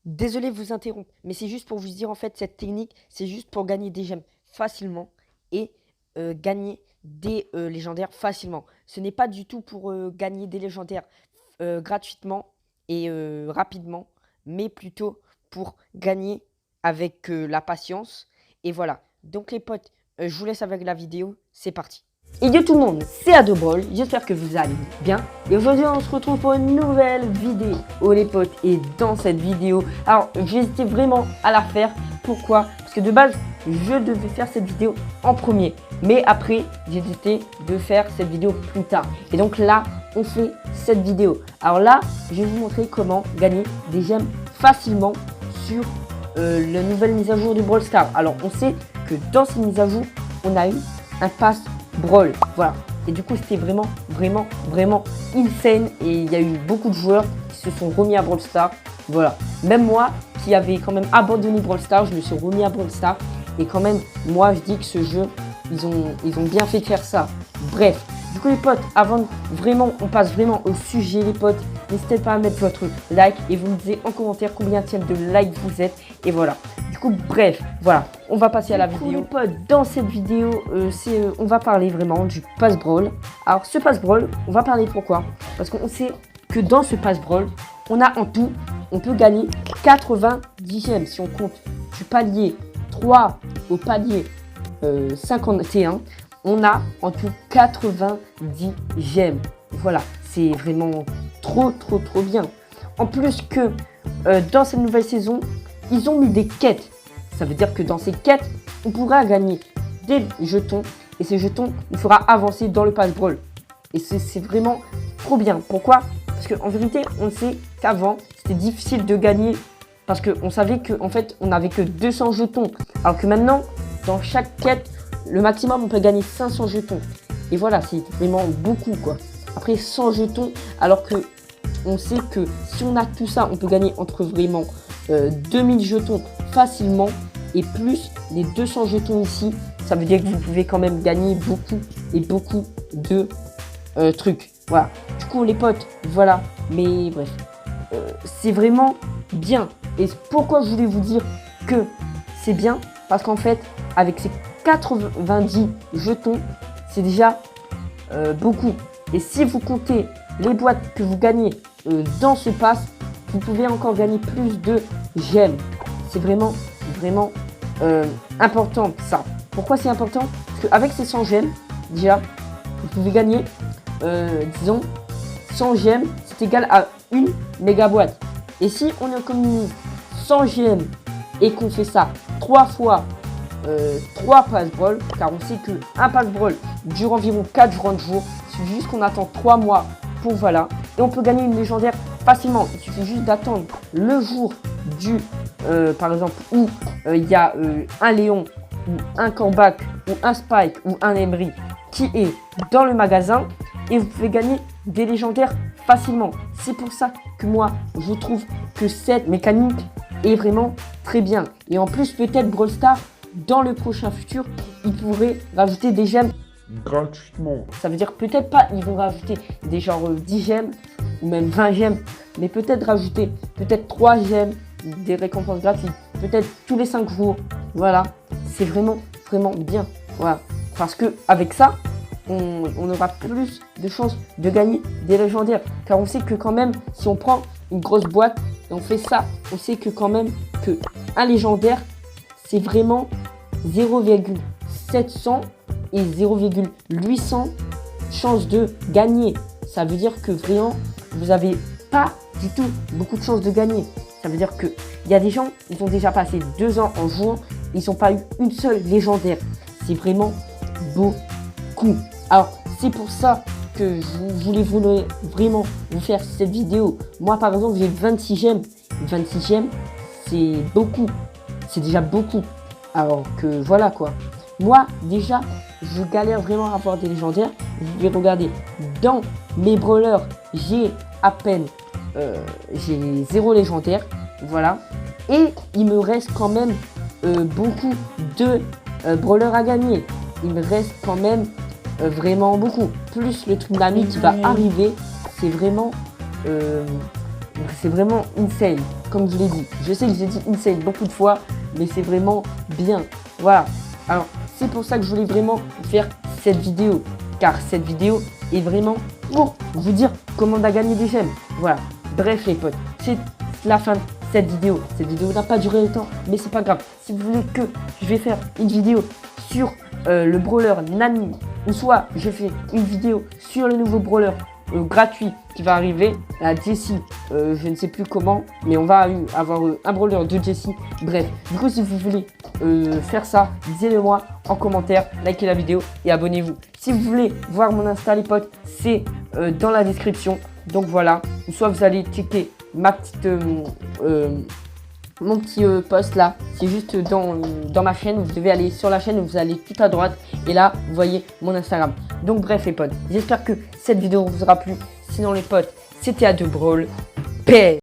Désolé de vous interrompre, mais c'est juste pour vous dire en fait cette technique, c'est juste pour gagner des gemmes facilement et gagner des légendaires facilement. Ce n'est pas du tout pour gagner des légendaires gratuitement et rapidement, mais plutôt pour gagner avec la patience. Et voilà. Donc les potes, je vous laisse avec la vidéo, c'est parti. Et yo tout le monde, c'est Adobrol, j'espère que vous allez bien. Et aujourd'hui on se retrouve pour une nouvelle vidéo, oh les potes. Et dans cette vidéo, alors j'hésitais vraiment à la faire. Pourquoi? Parce que de base, je devais faire cette vidéo en premier. Mais après, j'ai décidé de faire cette vidéo plus tard. Et donc là, on fait cette vidéo. Alors là, je vais vous montrer comment gagner des gemmes facilement sur la nouvelle mise à jour du Brawl Stars. Alors on sait que dans cette mise à jour, on a eu un pass Brawl, voilà. Et du coup, c'était vraiment insane. Et il y a eu beaucoup de joueurs qui se sont remis à Brawl Stars. Voilà. Même moi, qui avait quand même abandonné Brawl Stars, je me suis remis à Brawl Stars. Et quand même, moi, je dis que ce jeu, ils ont bien fait de faire ça. Bref. Du coup, les potes, avant vraiment, on passe vraiment au sujet, les potes. N'hésitez pas à mettre votre like et vous me dites en commentaire combien de likes vous êtes. Et voilà. Du coup, bref, voilà, on va passer à la vidéo. Les potes, dans cette vidéo, on va parler vraiment du Pass Brawl. Alors, ce Pass Brawl, on va parler pourquoi? Parce qu'on sait que dans ce Pass Brawl, on a en tout, on peut gagner 90 gemmes. Si on compte du palier 3 au palier 51, on a en tout 90 gemmes. Voilà, c'est vraiment trop bien. En plus que dans cette nouvelle saison, ils ont mis des quêtes. Ça veut dire que dans ces quêtes, on pourra gagner des jetons. Et ces jetons nous fera avancer dans le Pass Brawl. Et c'est vraiment trop bien. Pourquoi? Parce qu'en vérité, on sait qu'avant, c'était difficile de gagner. Parce qu'on savait qu'en fait, on n'avait que 200 jetons. Alors que maintenant, dans chaque quête, le maximum, on peut gagner 500 jetons. Et voilà, c'est vraiment beaucoup, quoi. Après, 100 jetons, alors que on sait que si on a tout ça, on peut gagner entre vraiment 2000 jetons facilement. Et plus les 200 jetons ici, ça veut dire que vous pouvez quand même gagner beaucoup de trucs. Voilà. Du coup, les potes, voilà. Mais bref, c'est vraiment bien. Et pourquoi je voulais vous dire que c'est bien? Parce qu'en fait, avec ces 90 jetons, c'est déjà beaucoup. Et si vous comptez les boîtes que vous gagnez dans ce pass, vous pouvez encore gagner plus de gemmes. C'est vraiment important ça. Pourquoi c'est important? Parce qu'avec ces 100 gemmes, déjà, vous pouvez gagner, disons, 100 gemmes, c'est égal à une méga boîte. Et si on économise 100 gemmes et qu'on fait ça 3 fois 3 pass brawl, car on sait qu'un pass brawl dure environ 40 jours, il suffit juste qu'on attend 3 mois pour voilà. Et on peut gagner une légendaire facilement. Il suffit juste d'attendre le jour du, par exemple, où il y a un Léon, ou un Corbac, ou un Spike, ou un Emery qui est dans le magasin. Et vous pouvez gagner des légendaires facilement. C'est pour ça que moi, je trouve que cette mécanique est vraiment très bien. Et en plus, peut-être Brawl Stars, dans le prochain futur, ils pourraient rajouter des gemmes gratuitement. Ça veut dire peut-être pas, ils vont rajouter des genre 10 gemmes ou même 20 gemmes, mais peut-être rajouter peut-être 3 gemmes, des récompenses gratuites, peut-être tous les 5 jours. Voilà, c'est vraiment bien. Voilà, parce que avec ça, on aura plus de chances de gagner des légendaires. Car on sait que quand même, si on prend une grosse boîte et on fait ça, on sait que quand même que un légendaire, c'est vraiment 0,700 et 0,800 chances de gagner. Ça veut dire que vraiment, vous n'avez pas du tout beaucoup de chances de gagner. Ça veut dire qu'il y a des gens, ils ont déjà passé 2 ans en jouant, ils n'ont pas eu une seule légendaire. C'est vraiment beaucoup. Alors, c'est pour ça que je voulais vraiment vous faire cette vidéo. Moi, par exemple, j'ai 26 gemmes. 26 gemmes, c'est beaucoup. C'est déjà beaucoup. Alors que voilà quoi. Moi, déjà, je galère vraiment à avoir des légendaires. Vous pouvez regarder dans mes brawlers, j'ai à peine j'ai 0 légendaire. Voilà. Et il me reste quand même beaucoup de brawlers à gagner. Il me reste quand même vraiment beaucoup. Plus le tsunami qui va arriver, c'est vraiment c'est vraiment insane, comme je l'ai dit. Je sais que j'ai dit insane beaucoup de fois, mais c'est vraiment bien. Voilà. Alors, c'est pour ça que je voulais vraiment faire cette vidéo. Car cette vidéo est vraiment pour vous dire comment on a gagné des gemmes. Voilà. Bref les potes, c'est la fin de cette vidéo. Cette vidéo n'a pas duré le temps, mais c'est pas grave. Si vous voulez que je vais faire une vidéo sur le brawler Nani, ou soit je fais une vidéo sur le nouveau brawler gratuit qui va arriver, la Jessie, je ne sais plus comment, mais on va avoir un brawler de Jessie. Bref, du coup si vous voulez faire ça, dites-le moi en commentaire, likez la vidéo et abonnez-vous. Si vous voulez voir mon Insta les potes, c'est dans la description. Donc voilà, ou soit vous allez checker ma petite mon petit post là, c'est juste dans ma chaîne. Vous devez aller sur la chaîne, vous allez tout à droite et là vous voyez mon Instagram. Donc bref les potes, j'espère que cette vidéo vous aura plu. Sinon les potes, c'était A2Brawl. Paix.